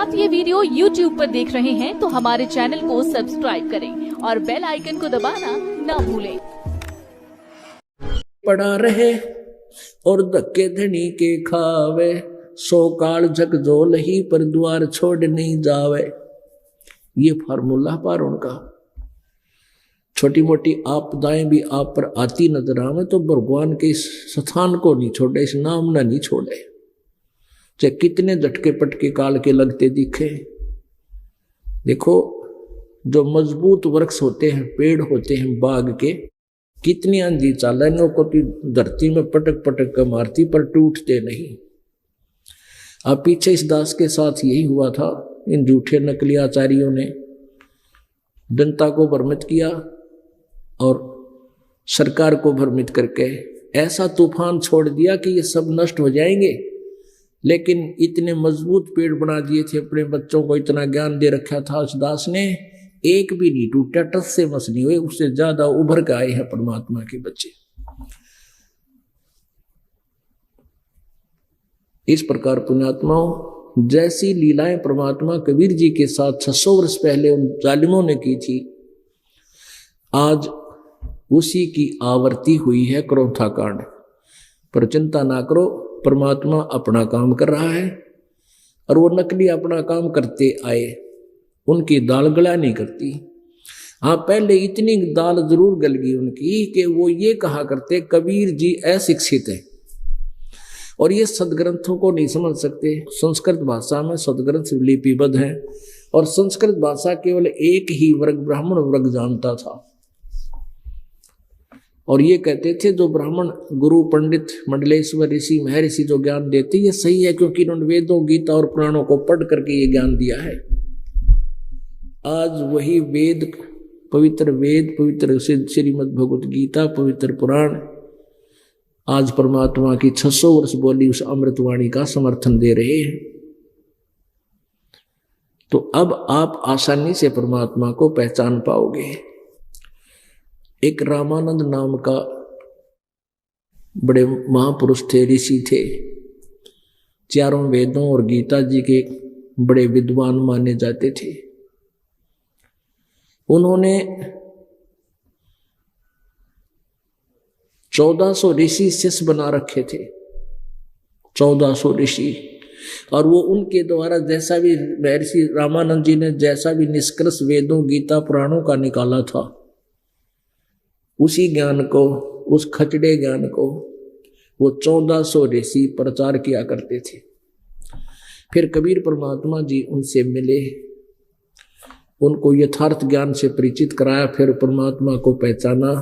आप ये video YouTube पर देख रहे हैं तो हमारे चैनल को सब्सक्राइब करें और बेल आइकन को दबाना ना भूलें। पड़ा रहे और धक्के धनी के खावे, सो काल झकझोल ही पर द्वार छोड़ नहीं जावे। ये फार्मूला पर उनका छोटी मोटी आपदाएं भी आप पर आती नजर आवे तो भगवान के इस स्थान को नहीं छोड़े, इस नाम ना नहीं छोड़े, चाहे कितने झटके पटके काल के लगते दिखे। देखो जो मजबूत वृक्ष होते हैं, पेड़ होते हैं बाग के, कितनी आंधी चालने को धरती में पटक पटक कर मारती पर टूटते नहीं। अब पीछे इस दास के साथ यही हुआ था। इन झूठे नकली आचार्यों ने जनता को भ्रमित किया और सरकार को भ्रमित करके ऐसा तूफान छोड़ दिया कि ये सब नष्ट हो जाएंगे। लेकिन इतने मजबूत पेड़ बना दिए थे, अपने बच्चों को इतना ज्ञान दे रखा था उस दास ने, एक भी नहीं टूटा, टस से मस नहीं हुए, उससे ज्यादा उभर के आए हैं परमात्मा के बच्चे। इस प्रकार पुण्यात्माओं, जैसी लीलाएं परमात्मा कबीर जी के साथ 600 वर्ष पहले उन जालिमों ने की थी, आज उसी की आवर्ती हुई है क्रोथा कांड। पर चिंता ना करो, परमात्मा अपना काम कर रहा है और वो नकली अपना काम करते आए, उनकी दाल गला नहीं करती। हाँ, पहले इतनी दाल जरूर गल गई उनकी कि वो ये कहा करते कबीर जी अशिक्षित है और ये सदग्रंथों को नहीं समझ सकते। संस्कृत भाषा में सदग्रंथ लिपिबद्ध हैं और संस्कृत भाषा केवल एक ही वर्ग, ब्राह्मण वर्ग जानता था। और ये कहते थे जो ब्राह्मण गुरु पंडित मंडलेश्वर ऋषि महर्षि जो ज्ञान देते ये सही है, क्योंकि इन्होंने वेदों गीता और पुराणों को पढ़ करके ये ज्ञान दिया है। आज वही वेद, पवित्र श्रीमद् भगवत गीता, पवित्र पुराण आज परमात्मा की 600 वर्ष बोली उस अमृतवाणी का समर्थन दे रहे हैं। तो अब आप आसानी से परमात्मा को पहचान पाओगे। एक रामानंद नाम का बड़े महापुरुष थे, ऋषि थे, चारों वेदों और गीता जी के बड़े विद्वान माने जाते थे। उन्होंने 1400 ऋषि शिष्य बना रखे थे, 1400 ऋषि। और वो उनके द्वारा जैसा भी महर्षि रामानंद जी ने जैसा भी निष्कर्ष वेदों गीता पुराणों का निकाला था, उसी ज्ञान को, उस खचड़े ज्ञान को वो 1400 ऋषि प्रचार किया करते थे। फिर कबीर परमात्मा जी उनसे मिले, उनको यथार्थ ज्ञान से परिचित कराया, फिर परमात्मा को पहचाना।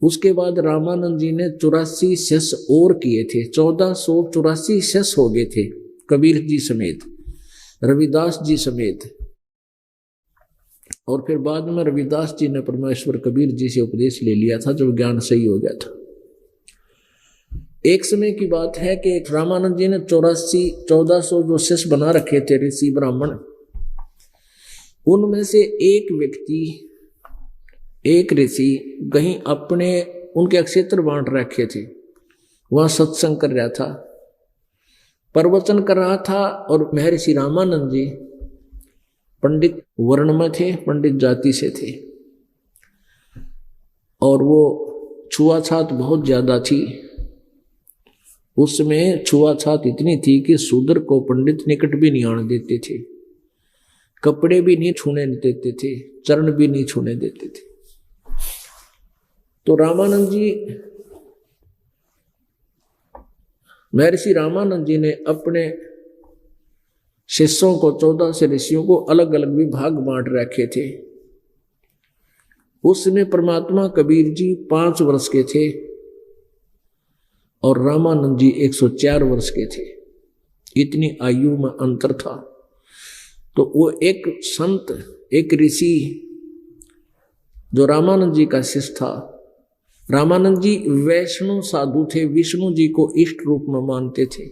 उसके बाद रामानंद जी ने 84 शिष्य और किए थे, 1484 शिष्य हो गए थे, कबीर जी समेत, रविदास जी समेत। और फिर बाद में रविदास जी ने परमेश्वर कबीर जी से उपदेश ले लिया था जब ज्ञान सही हो गया था। एक समय की बात है कि रामानंद जी ने 1400 जो शिष्य बना रखे थे ऋषि ब्राह्मण, उनमें से एक व्यक्ति, एक ऋषि कहीं अपने उनके क्षेत्र बांट रखे थे, वहां सत्संग कर रहा था, प्रवचन कर रहा था। और महर्षि रामानंद जी पंडित वर्ण में थे, पंडित जाति से थे, और वो छुआछात बहुत ज्यादा थी। उसमें छुआछात इतनी थी कि शूद्र को पंडित निकट भी नहीं आने देते थे, कपड़े भी नहीं छूने देते थे, चरण भी नहीं छूने देते थे। तो रामानंद जी, महर्षि रामानंद जी ने अपने शिष्यों को, 14 से ऋषियों को अलग अलग विभाग बांट रखे थे। उसमें परमात्मा कबीर जी 5 वर्ष के थे और रामानंद जी 104 वर्ष के थे, इतनी आयु में अंतर था। तो वो एक संत, एक ऋषि जो रामानंद जी का शिष्य था, रामानंद जी वैष्णव साधु थे, विष्णु जी को इष्ट रूप में मानते थे।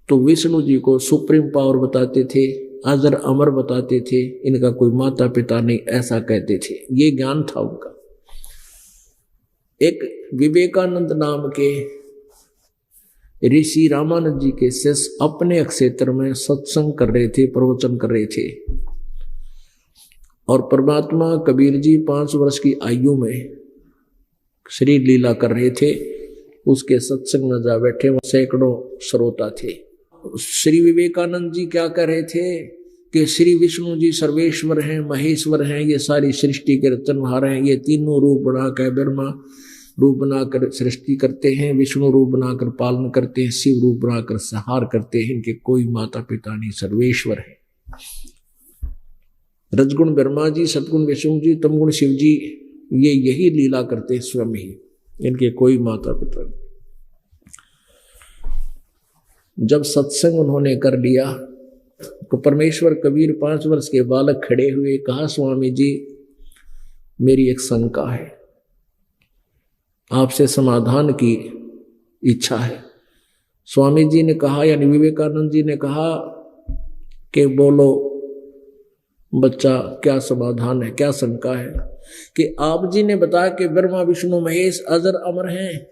तो विष्णु जी को सुप्रीम पावर बताते थे, अजर अमर बताते थे, इनका कोई माता पिता नहीं, ऐसा कहते थे। ये ज्ञान था उनका। एक विवेकानंद नाम के ऋषि रामानंद जी के शिष्य अपने क्षेत्र में सत्संग कर रहे थे, प्रवचन कर रहे थे, और परमात्मा कबीर जी 5 वर्ष की आयु में श्री लीला कर रहे थे। उसके सत्संग में जा बैठे, वहां सैकड़ों श्रोता थे। श्री विवेकानंद जी क्या कर रहे थे कि श्री विष्णु जी सर्वेश्वर हैं, महेश्वर हैं, ये सारी सृष्टि के रचनहार हैं, ये तीनों रूप बनाकर ब्रह्मा रूप बनाकर सृष्टि करते हैं, विष्णु रूप बनाकर पालन करते हैं, शिव रूप बनाकर संहार करते हैं, इनके कोई माता पिता नहीं, सर्वेश्वर है। रजगुण ब्रह्मा जी, सतगुण विष्णु जी, तमगुण शिव जी, ये यही लीला करते हैं स्वयं ही, इनके कोई माता पिता नहीं। जब सत्संग उन्होंने कर लिया तो परमेश्वर कबीर 5 वर्ष के बालक खड़े हुए, कहा स्वामी जी मेरी एक शंका है, आपसे समाधान की इच्छा है। स्वामी जी ने कहा, यानी विवेकानंद जी ने कहा कि बोलो बच्चा, क्या समाधान है, क्या शंका है? कि आप जी ने बताया कि ब्रह्मा विष्णु महेश अजर अमर हैं।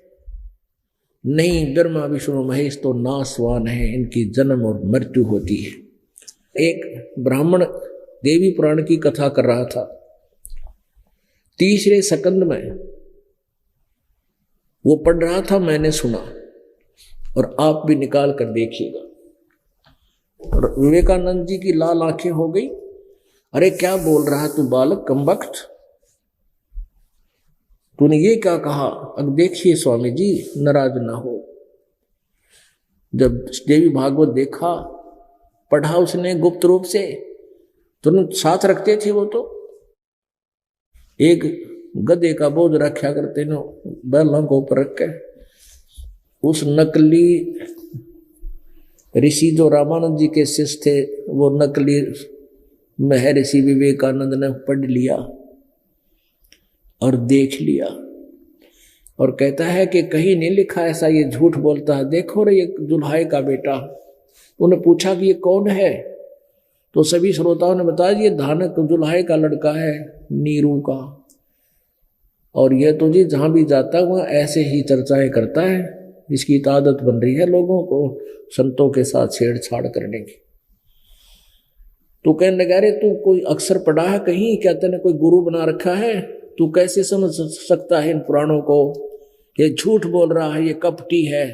नहीं, ब्रह्मा विष्णु महेश तो नासवान है, इनकी जन्म और मृत्यु होती है। एक ब्राह्मण देवी पुराण की कथा कर रहा था, 3रे सकंद में वो पढ़ रहा था, मैंने सुना, और आप भी निकाल कर देखिएगा। और विवेकानंद जी की लाल आंखें हो गई, अरे क्या बोल रहा तू बालक, कमबख्त, तूने ये क्या कहा? अब देखिए स्वामी जी, नाराज ना हो। जब देवी भागवत देखा, पढ़ा उसने गुप्त रूप से, तुरंत साथ रखते थे वो, तो एक गधे का बोझ रखा करते नो बैलों को ऊपर रख के। उस नकली ऋषि जो रामानंद जी के शिष्य थे, वो नकली महर्षि विवेकानंद ने पढ़ लिया और देख लिया, और कहता है कि कहीं नहीं लिखा ऐसा, ये झूठ बोलता है, देखो रे ये दुल्हाई का बेटा। उन्हें पूछा कि ये कौन है, तो सभी श्रोताओं ने बताया ये धानक दुल्हाई का लड़का है, नीरू का, और यह तो जी जहां भी जाता है वहां ऐसे ही चर्चाएं करता है, इसकी तो आदत बन रही है लोगों को संतों के साथ छेड़छाड़ करने की। तो कहने लगा, रे तू कोई अक्षर पढ़ा है कहीं क्या? तेने कोई गुरु बना रखा है? तू कैसे समझ सकता है इन पुराणों को? ये झूठ बोल रहा है, ये कपटी है।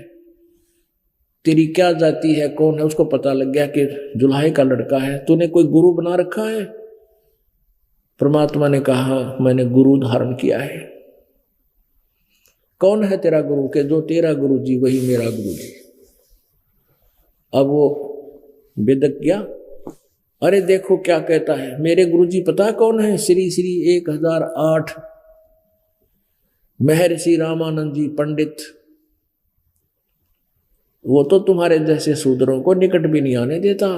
तेरी क्या जाति है, कौन है? उसको पता लग गया कि जुल्हाई का लड़का है। तूने कोई गुरु बना रखा है? परमात्मा ने कहा, मैंने गुरु धारण किया है। कौन है तेरा गुरु? के जो तेरा गुरु जी वही मेरा गुरु जी। अब वो बेदक गया, अरे देखो क्या कहता है, मेरे गुरुजी पता कौन है? श्री श्री 1008 महर्षि रामानंद जी पंडित। वो तो तुम्हारे जैसे शूद्रों को निकट भी नहीं आने देता।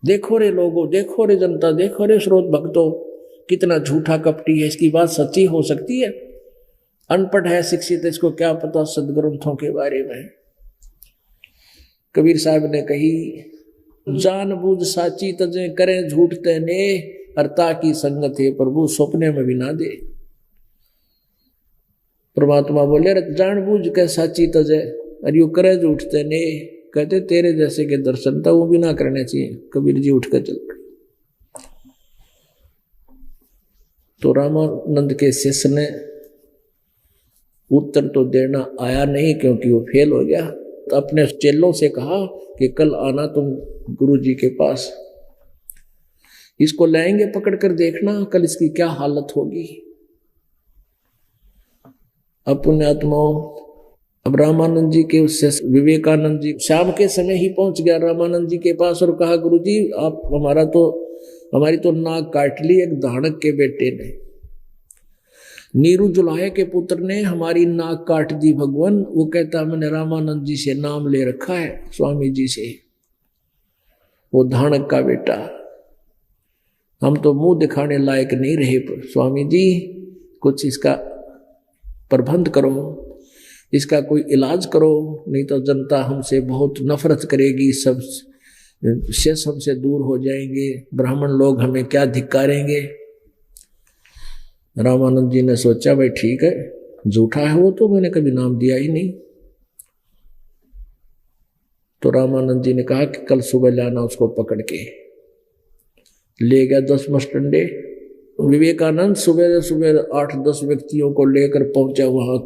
देखो रे लोगों, देखो रे जनता, देखो रे श्रोत भक्तों, कितना झूठा कपटी है। इसकी बात सच्ची हो सकती है? अनपढ़ है, शिक्षित, इसको क्या पता सदग्रंथों के बारे में। कबीर साहब ने कही, जानबूझ साची तजे करें झूठ तेने, अर्ता की संगत है प्रभु सपने में भी ना दे। परमात्मा बोले, जानबूझ के साची तजे अरे करे झूठ तेने, कहते तेरे जैसे के दर्शन था वो भी ना करने चाहिए। कबीर जी उठ कर चल पड़े। तो रामानंद के शिष्य ने उत्तर तो देना आया नहीं, क्योंकि वो फेल हो गया। तो अपने चेलों से कहा कि कल आना तुम गुरु जी के पास, इसको लाएंगे पकड़ कर, देखना कल इसकी क्या हालत होगी। अब पुण्यात्माओं, अब रामानंद जी के उससे विवेकानंद जी शाम के समय ही पहुंच गया रामानंद जी के पास और कहा, गुरु जी आप हमारी तो नाक काट ली एक धानक के बेटे ने। नीरू जुल्हाई के पुत्र ने हमारी नाक काट दी भगवान। वो कहता मैंने रामानंद जी से नाम ले रखा है, स्वामी जी से, वो धानक का बेटा। हम तो मुंह दिखाने लायक नहीं रहे, स्वामी जी कुछ इसका प्रबंध करो, इसका कोई इलाज करो, नहीं तो जनता हमसे बहुत नफरत करेगी, सब शेष हमसे दूर हो जाएंगे, ब्राह्मण लोग हमें क्या धिक्कारेंगे। रामानंद जी ने सोचा भाई ठीक है, झूठा है वो तो, मैंने कभी नाम दिया ही नहीं। तो रामानंद जी ने कहा कि कल सुबह लाना उसको पकड़ के। ले गया 10 मस्टंडे। विवेकानंद सुबह सुबह 8-10 व्यक्तियों को लेकर पहुंचा वहां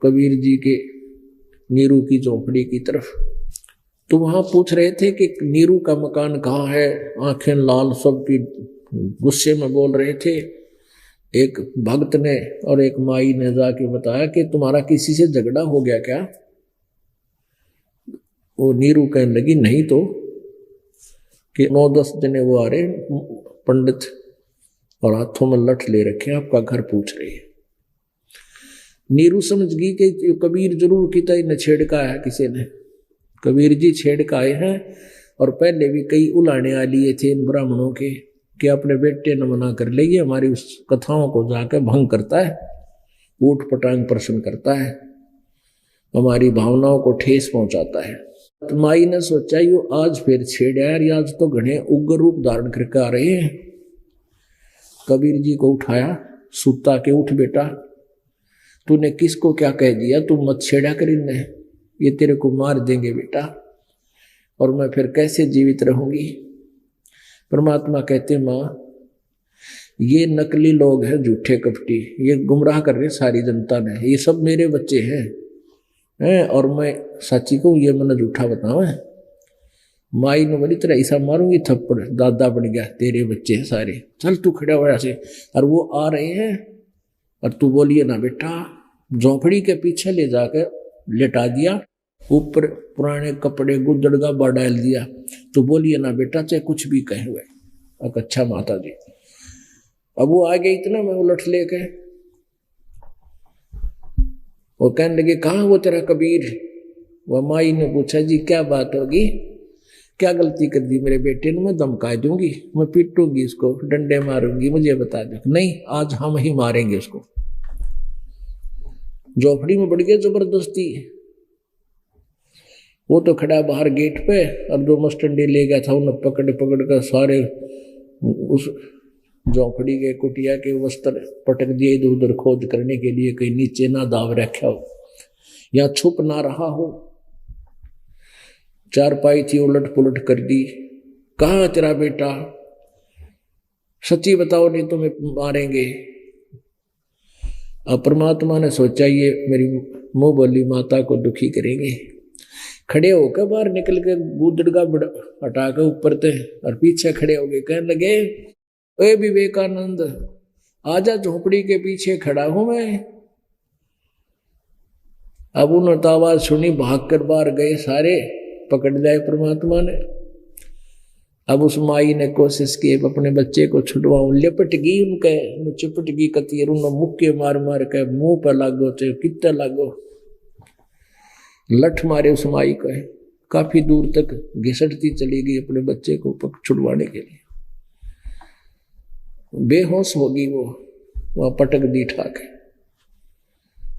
कबीर जी के नीरू की झोपड़ी की तरफ। तो वहां पूछ रहे थे कि नीरू का मकान कहाँ है। आंखें लाल, सब की गुस्से में बोल रहे थे। एक भक्त ने और एक माई ने जाके बताया कि तुम्हारा किसी से झगड़ा हो गया क्या। वो नीरू कहने लगी नहीं तो, कि 9-10 जने वो आ रहे पंडित और हाथों में लठ ले रखे, आपका घर पूछ रहे हैं। नीरू समझ गई कि कबीर जरूर किता ही न छेड़का है किसी ने। कबीर जी छेड़का आए हैं और पहले भी कई उलाने आ लिए थे इन ब्राह्मणों के कि अपने बेटे न मना कर ले, ये हमारी उस कथाओं को जाकर भंग करता है, ऊट पटांग प्रश्न करता है, हमारी भावनाओं को ठेस पहुंचाता है। तो माई ने सोचा यो आज फिर छेड़ा यार, आज तो घने उग्र रूप धारण करके आ रहे हैं। कबीर जी को उठाया, सुता के उठ बेटा, तूने किसको क्या कह दिया, तू मत छेड़ा कर इन्हें, ये तेरे को मार देंगे बेटा, और मैं फिर कैसे जीवित रहूंगी। परमात्मा कहते माँ ये नकली लोग हैं, झूठे कपटी, ये गुमराह कर रहे सारी जनता ने, ये सब मेरे बच्चे हैं और मैं सच्ची कहूँ ये मैंने झूठा बताओ है। माई ने बड़ी तरह ऐसा मारूंगी थप्पड़, दादा बन गया, तेरे बच्चे हैं सारे, चल तू खड़ा हुआ से। और वो आ रहे हैं और तू बोलिए ना बेटा। झोपड़ी के पीछे ले जाकर लेटा दिया, ऊपर पुराने कपड़े गुदड़गा बा डाल दिया। तो बोलिए ना बेटा, चाहे कुछ भी कहे हुए। अब अच्छा माता जी, अब वो आ गए इतना मैं उलट लेके, वो कहने लगे कहाँ वो तेरा कबीर। वह माई ने पूछा जी क्या बात होगी, क्या गलती कर दी मेरे बेटे ने, मैं धमका दूंगी, मैं पीटूंगी इसको, डंडे मारूंगी, मुझे बता दो। नहीं, आज हम ही मारेंगे उसको। झोपड़ी में बढ़ गया जबरदस्ती। वो तो खड़ा बाहर गेट पे और 2 मस्टंडे ले गया था, उन्हें पकड़ पकड़ कर सारे उस झोपड़ी के कुटिया के वस्त्र पटक दिए इधर उधर खोज करने के लिए, कहीं नीचे ना दाव रखा हो या छुप ना रहा हो। चारपाई थी उलट पुलट कर दी। कहाँ तेरा बेटा, सच्ची बताओ नहीं तो मैं मारेंगे। अब परमात्मा ने सोचा ये मेरी मुंह बोली माता को दुखी करेंगे। खड़े होकर बाहर निकल के गुदड़गा हटा के ऊपर थे और पीछे खड़े हो गए, कहने लगे ओए विवेकानंद आजा, झोपड़ी के पीछे खड़ा हूं मैं। अब उन्होंने तो आवाज सुनी, भाग कर बाहर गए सारे, पकड़ जाए परमात्मा ने। अब उस माई ने कोशिश की अपने बच्चे को छुड़वाऊं, लिपट गई उनके, चिपट गई कतीर, उन्होंने मुक्के मार मार के मुंह पर लागो चाहे कितना लागो, लठ मारे उस माई को, काफी दूर तक घिसटती चली गई अपने बच्चे को छुड़वाने के लिए। बेहोश होगी वो, वहां पटक दी ठाक।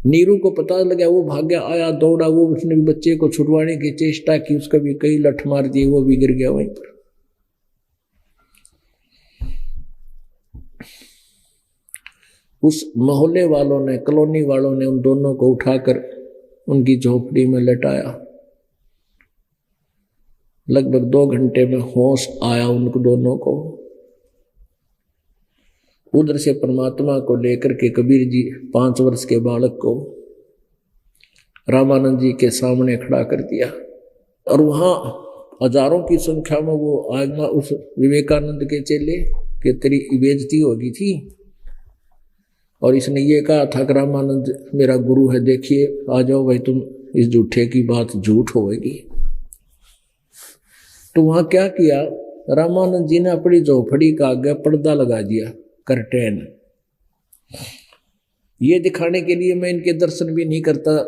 नीरू को पता लगा, वो भाग्य आया दौड़ा, वो उसने भी बच्चे को छुड़वाने की चेष्टा की, उसका भी कई लठ मार दिए, वो भी गिर गया वहीं पर। उस मोहल्ले वालों ने, कॉलोनी वालों ने उन दोनों को उठाकर उनकी झोपड़ी में लटाया। लगभग 2 घंटे में होश आया उनको दोनों को। उधर से परमात्मा को लेकर के कबीर जी 5 वर्ष के बालक को रामानंद जी के सामने खड़ा कर दिया और वहां हजारों की संख्या में वो आगमा उस विवेकानंद के चेले के तेरी बेइज्जती होगी थी। और इसने ये कहा था कि रामानंद मेरा गुरु है, देखिए आ जाओ भाई, तुम इस झूठे की बात झूठ होगी। तो वहां क्या किया, रामानंद जी ने अपनी झोपड़ी का आगे पर्दा लगा दिया, कर्टेन। ये दिखाने के लिए मैं इनके दर्शन भी नहीं करता,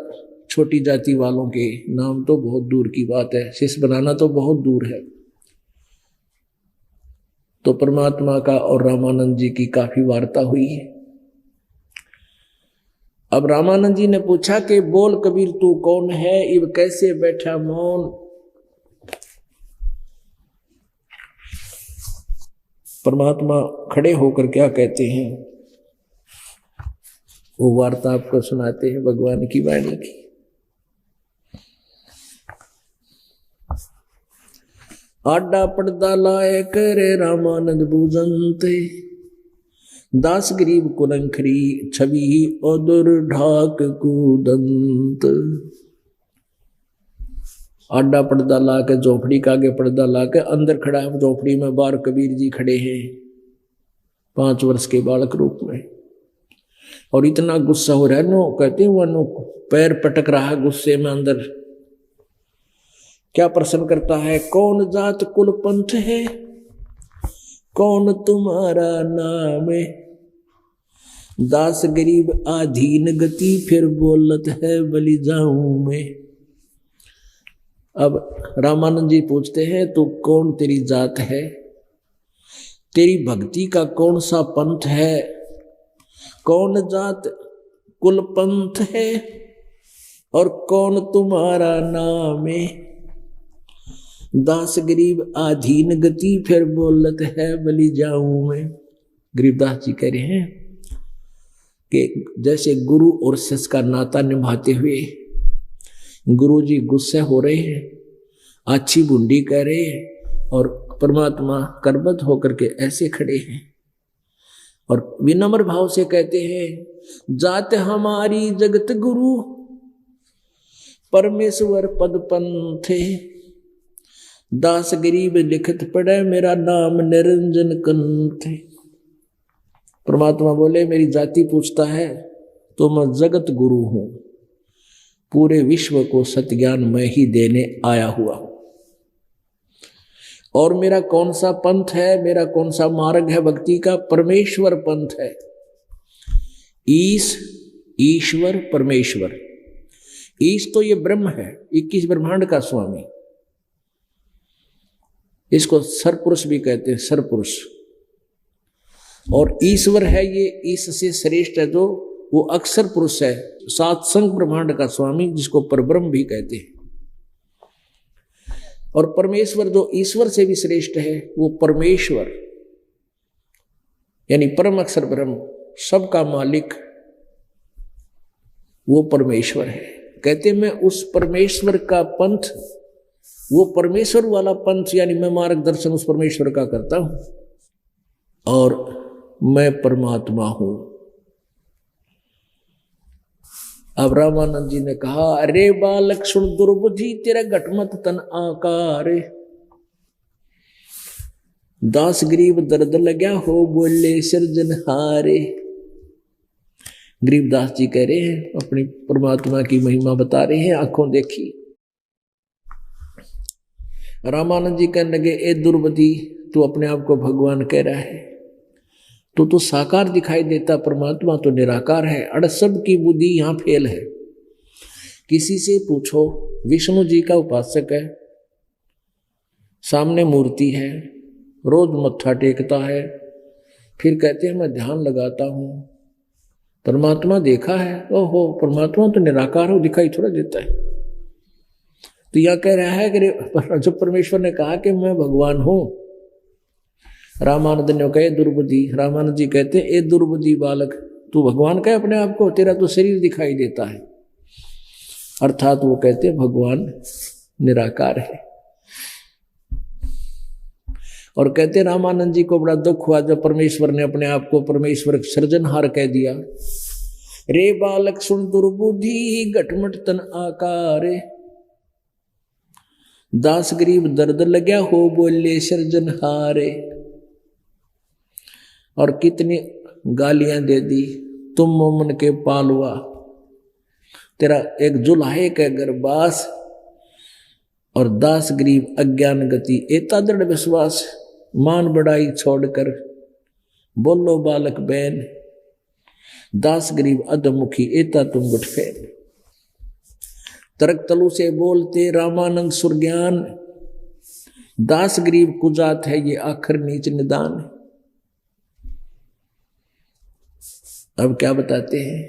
छोटी जाति वालों के नाम तो बहुत दूर की बात है, शिष्य बनाना तो बहुत दूर है। तो परमात्मा का और रामानंद जी की काफी वार्ता हुई। अब रामानंद जी ने पूछा कि बोल कबीर तू कौन है, इब कैसे बैठा मौन। परमात्मा खड़े होकर क्या कहते हैं, वो वार्ता आपको सुनाते हैं भगवान की वाणी की। आडा पड़दा लाए करे रामानंद बूजंते, दास गरीब कुलंखरी छवि ओदुर ढाक कूदंत। आडा पर्दा ला के झोपड़ी का आगे पर्दा ला के अंदर खड़ा है झोपड़ी में, बाहर कबीर जी खड़े हैं 5 वर्ष के बालक रूप में, और इतना गुस्सा हो रहा है नो, कहते हैं वो नो पैर पटक रहा है गुस्से में अंदर। क्या प्रश्न करता है, कौन जात कुल पंथ है, कौन तुम्हारा नाम है, दास गरीब आधीन गति फिर बोलत है बलि जाऊं मैं। अब रामानंद जी पूछते हैं तू कौन, तेरी जात है, तेरी भक्ति का कौन सा पंथ है, कौन जात कुल पंथ है और कौन तुम्हारा नाम है, दास गरीब आधीन गति फिर बोलत है बलि जाऊं मैं। गरीबदास जी कह रहे हैं कि जैसे गुरु और शिष्य का नाता निभाते हुए गुरु जी गुस्से हो रहे हैं, अच्छी बुंडी कह रहे हैं, और परमात्मा करबद्ध होकर के ऐसे खड़े हैं और विनम्र भाव से कहते हैं, जात हमारी जगत गुरु परमेश्वर पद पंथे, दास गरीब लिखत पड़े मेरा नाम निरंजन कंथे। परमात्मा बोले मेरी जाति पूछता है तो मैं जगत गुरु हूं, पूरे विश्व को सत्य ज्ञान मैं ही देने आया हुआ हूं। और मेरा कौन सा पंथ है, मेरा कौन सा मार्ग है भक्ति का, परमेश्वर पंथ है। ईश ईश्वर परमेश्वर, ईश तो ये ब्रह्म है 21 ब्रह्मांड का स्वामी, इसको सरपुरुष भी कहते हैं, सरपुरुष। और ईश्वर है ये ईश से श्रेष्ठ है जो वो अक्षर पुरुष है, 7 संग ब्रह्मांड का स्वामी जिसको परब्रह्म भी कहते हैं। और परमेश्वर जो ईश्वर से भी श्रेष्ठ है वो परमेश्वर यानी परम अक्षर ब्रह्म, सबका मालिक, वो परमेश्वर है। कहते मैं उस परमेश्वर का पंथ, वो परमेश्वर वाला पंथ यानी मैं मार्गदर्शन उस परमेश्वर का करता हूं और मैं परमात्मा हूं। अब रामानंद जी ने कहा, अरे बालक सुन दुर्बुद्धि तेरा घटमत तन आकार, दास गरीब दर्द लग्या हो बोले सिरजनहारे। गरीबदास जी कह रहे हैं, अपनी परमात्मा की महिमा बता रहे हैं, आंखों देखी। रामानंद जी कहने लगे, ए दुर्बुद्धि तू अपने आप को भगवान कह रहा है, तो साकार दिखाई देता, परमात्मा तो निराकार है। अड़ सब की बुद्धि यहां फेल है। किसी से पूछो, विष्णु जी का उपासक है, सामने मूर्ति है, रोज मत्था टेकता है, फिर कहते हैं मैं ध्यान लगाता हूं, परमात्मा देखा है, ओहो परमात्मा तो निराकार हो, दिखाई थोड़ा देता है। तो यह कह रहा है कि जब परमेश्वर ने कहा कि मैं भगवान हूं, रामानंद ने कहे दुर्बुद्धि, रामानंद जी कहते हैं ए दुर्बुद्धि बालक तू भगवान कहे अपने आप को, तेरा तो शरीर दिखाई देता है। अर्थात वो कहते हैं भगवान निराकार है। और कहते हैं रामानंद जी को बड़ा दुख हुआ जब परमेश्वर ने अपने आप को परमेश्वर सृजनहार कह दिया। रे बालक सुन दुर्बुद्धि घटमट तन आकार, दास गरीब दर्द लग्या हो बोले सृजनहारे। और कितनी गालियां दे दी, तुम मोमन के पालुआ, तेरा एक जुल्हे के गर्बास, और दास गरीब अज्ञान गति, एता दृढ़ विश्वास, मान बढ़ाई छोड़कर बोलो बालक बैन, दास गरीब अधमुखी एता तुम गुटफेन। तर्क तलु से बोलते रामानंद सुरज्ञान, दास गरीब कुजात है ये आखिर नीच निदान। अब क्या बताते हैं,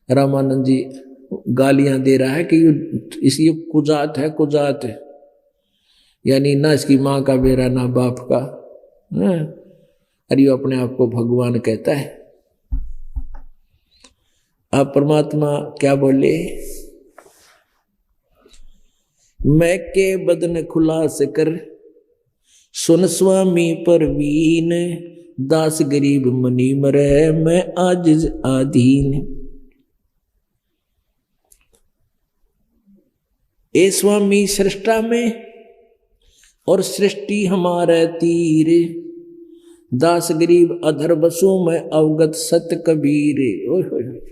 रामानंद जी गालियां दे रहा है कि ये कुजात है, कुजात है यानी ना इसकी माँ का बेरा ना बाप का, अरे अपने आप को भगवान कहता है। अब परमात्मा क्या बोले, मैं के बदन खुलास कर, सुन स्वामी परवीन, दास गरीब मनी मरे, मैं आजिज आधीन। ए स्वामी सृष्टा में और सृष्टि हमारे तीर, दास गरीब अधर बसु मैं अवगत सत कबीर। ओए होए होए।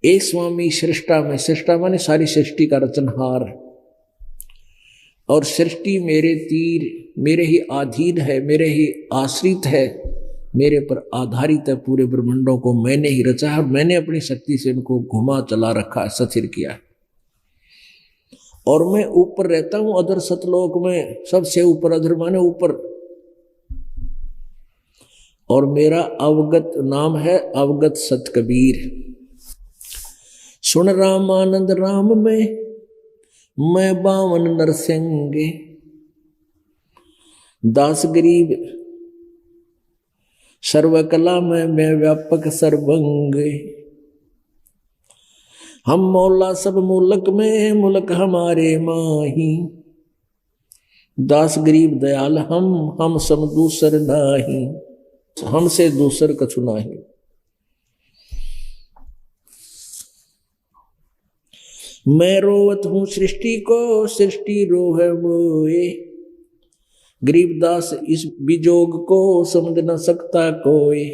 ए स्वामी सृष्टा में, सृष्टा माने सारी सृष्टि का रचनहार, और सृष्टि मेरे तीर, मेरे ही अधीन है, मेरे ही आश्रित है, मेरे पर आधारित है। पूरे ब्रह्मांडों को मैंने ही रचा है और मैंने अपनी शक्ति से इनको घुमा चला रखा है, स्थिर किया है। और मैं ऊपर रहता हूं अधर सतलोक में, सबसे ऊपर, अधर माने ऊपर। और मेरा अवगत नाम है अवगत सत कबीर। सुन रामानंद राम में मैं 52 नरसिंह, दास गरीब सर्वकला में मैं व्यापक सर्वंग। हम मौला सब मुल्क में, मुल्क हमारे माही, दास गरीब दयाल हम सम दूसर नाही, हमसे दूसर कछु नाही। मैं रोवत हूं सृष्टि को, सृष्टि रोह मोए, गरीबदास इस विजोग को समझ न सकता कोई।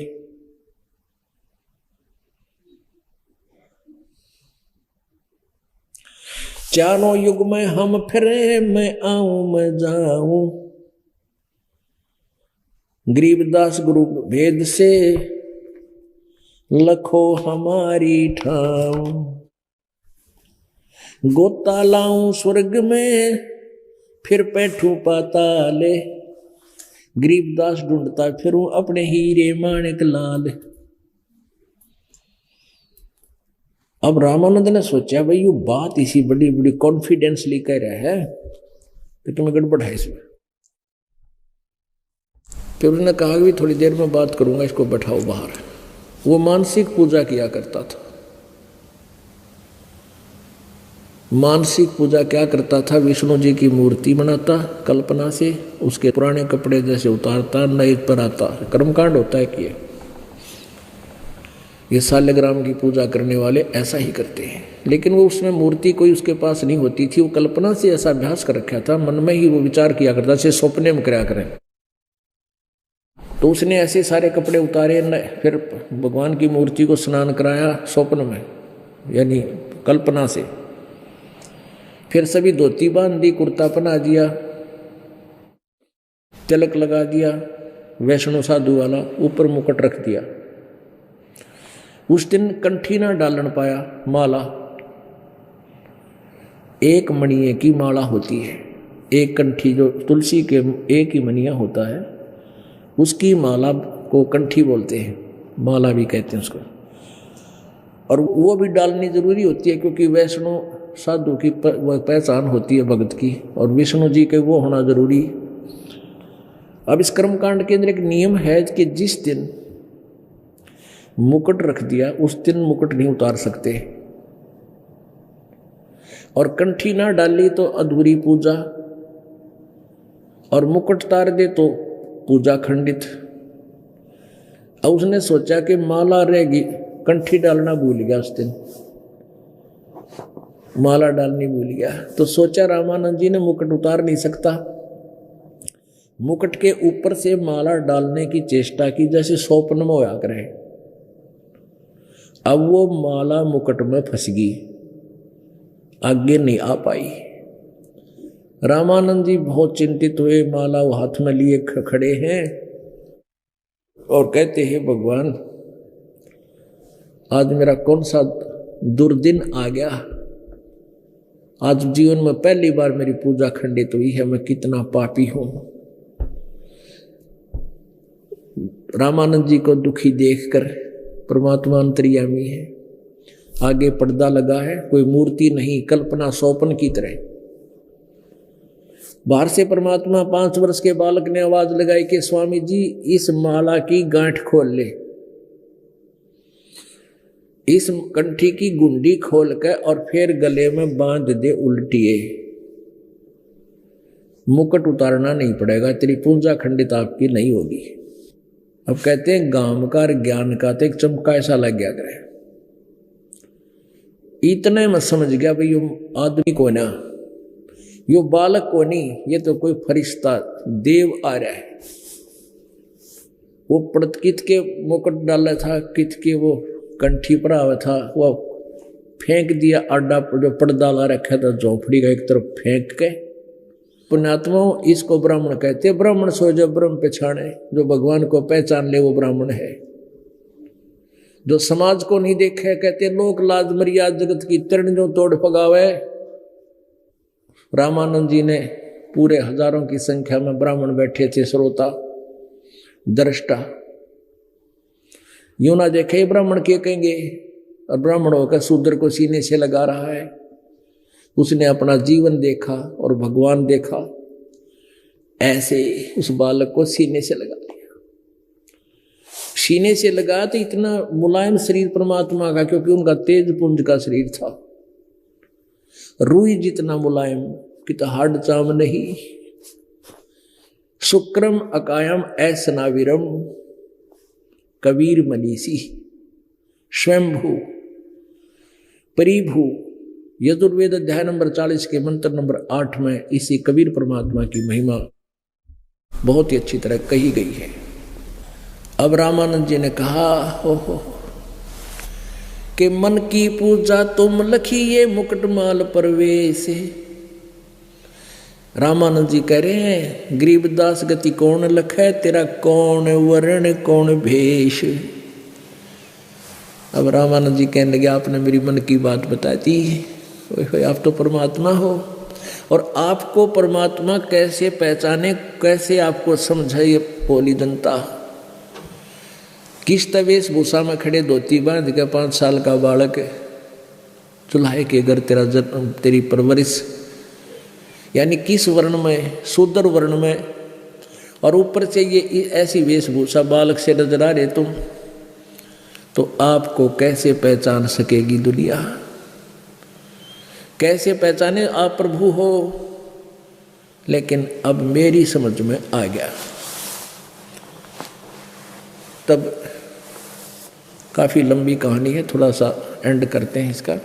चारों युग में हम फिरे, मैं आऊं मैं जाऊं, गरीबदास गुरु भेद से लखो हमारी ठाऊं। गोता लाऊं स्वर्ग में, फिर बैठूं पाताले, गरीबदास ढूंढता फिरूं अपने हीरे माणिक लाल। अब रामानंद ने सोचा भाई ये बात इसी बड़ी बड़ी कॉन्फिडेंसली कह रहा है कि तुम्हें गड़बड़ है इसमें। फिर उसने कहा कि थोड़ी देर में बात करूंगा, इसको बैठाओ बाहर। वो मानसिक पूजा किया करता था। मानसिक पूजा क्या करता था, विष्णु जी की मूर्ति बनाता कल्पना से, उसके पुराने कपड़े जैसे उतारता, नए पर आता। कर्मकांड होता है कि ये सालग्राम की पूजा करने वाले ऐसा ही करते हैं। लेकिन वो उसमें मूर्ति कोई उसके पास नहीं होती थी, वो कल्पना से ऐसा अभ्यास कर रखा था, मन में ही वो विचार किया करता, जैसे सपने में कराया करें। तो उसने ऐसे सारे कपड़े उतारे, फिर भगवान की मूर्ति को स्नान कराया स्वप्न में, यानी कल्पना से। फिर सभी धोती बांध दी, कुर्ता पहना दिया, तिलक लगा दिया, वैष्णो साधु वाला, ऊपर मुकुट रख दिया। उस दिन कंठी ना डालन पाया माला। एक मणिये की माला होती है, एक कंठी जो तुलसी के एक ही मणिया होता है, उसकी माला को कंठी बोलते हैं, माला भी कहते हैं उसको। और वो भी डालनी जरूरी होती है क्योंकि वैष्णो साधु की पहचान होती है भगत की, और विष्णु जी के वो होना जरूरी। अब इस कर्मकांड के अंदर एक नियम है कि जिस दिन मुकुट रख दिया उस दिन मुकुट नहीं उतार सकते, और कंठी ना डाली तो अधूरी पूजा, और मुकुट उतार दे तो पूजा खंडित। अब उसने सोचा कि माला रहेगी, कंठी डालना भूल गया उस दिन, माला डालनी भूल गया। तो सोचा रामानंद जी ने मुकुट उतार नहीं सकता, मुकुट के ऊपर से माला डालने की चेष्टा की जैसे स्वप्न में होया करे। अब वो माला मुकुट में फंस गई, आगे नहीं आ पाई। रामानंद जी बहुत चिंतित हुए, माला वो हाथ में लिए खड़े हैं और कहते हैं भगवान आज मेरा कौन सा दुर्दिन आ गया, आज जीवन में पहली बार मेरी पूजा खंडित हुई है, मैं कितना पापी हूं। रामानंद जी को दुखी देखकर परमात्मा अंतर्यामी है, आगे पर्दा लगा है, कोई मूर्ति नहीं, कल्पना स्वप्न की तरह। बाहर से परमात्मा 5 वर्ष के बालक ने आवाज लगाई कि स्वामी जी इस माला की गांठ खोल ले। इस कंठी की गुंडी खोल के और फिर गले में बांध दे उल्टिए, मुकुट उतारना नहीं पड़ेगा, तेरी पूंजा खंडित आपकी नहीं होगी। अब कहते हैं गांव का ज्ञान का तो एक चमका ऐसा लग गया करे, इतने में समझ गया भाई यो आदमी को ना, यो बालक को नहीं, ये तो कोई फरिश्ता देव आ रहा है। वो कित के मुकुट डाला था, कित के वो कंठी पर आवा था, वो फेंक दिया आडा जो पर्दा ला रखा था झोपड़ी का एक तरफ फेंक के। पुण्यात्मा इसको ब्राह्मण कहते हैं। ब्राह्मण सो जो ब्रह्म पहचाने, जो भगवान को पहचान ले वो ब्राह्मण है। जो समाज को नहीं देखे कहते लोक लाज मर्यादा जगत की तरण जो तोड़ पगावे। रामानंद जी ने पूरे हजारों की संख्या में ब्राह्मण बैठे थे, श्रोता दृष्टा, यूं ना देखे ब्राह्मण के कहेंगे, और ब्राह्मण होकर शूद्र को सीने से लगा रहा है। उसने अपना जीवन देखा और भगवान देखा, ऐसे उस बालक को सीने से लगा दिया। सीने से लगा तो इतना मुलायम शरीर परमात्मा का, क्योंकि उनका तेज पुंज का शरीर था, रुई जितना मुलायम, कि तो हाड चाम नहीं। शुक्रम अकायम ऐसनाविरम कबीर मनीषी स्वयंभू परिभू। यजुर्वेद अध्याय नंबर 40 के मंत्र नंबर 8 में इसी कबीर परमात्मा की महिमा बहुत ही अच्छी तरह कही गई है। अब रामानंद जी ने कहा हो कि मन की पूजा तुम लखिए मुकुटमाल परवेश। रामानंद जी कह रहे हैं गरीबदास गति कौन लखे, तेरा कौन वर्ण कौन भेष। अब रामानंद जी कहने लगे आपने मेरी मन की बात बता दी, आप तो परमात्मा हो, और आपको परमात्मा कैसे पहचाने, कैसे आपको समझाइए भोली जनता। किस वेशभूषा में खड़े धोती बांध के 5 साल का बालक चूल्हे के घर तेरा जन्म, तेरी परवरिश, यानी किस वर्ण में, शूद्र वर्ण में, और ऊपर से ये ऐसी वेशभूषा बालक से नजर आ रहे तुम, तो आपको कैसे पहचान सकेगी दुनिया, कैसे पहचाने आप प्रभु हो। लेकिन अब मेरी समझ में आ गया। तब काफी लंबी कहानी है, थोड़ा सा एंड करते हैं इसका।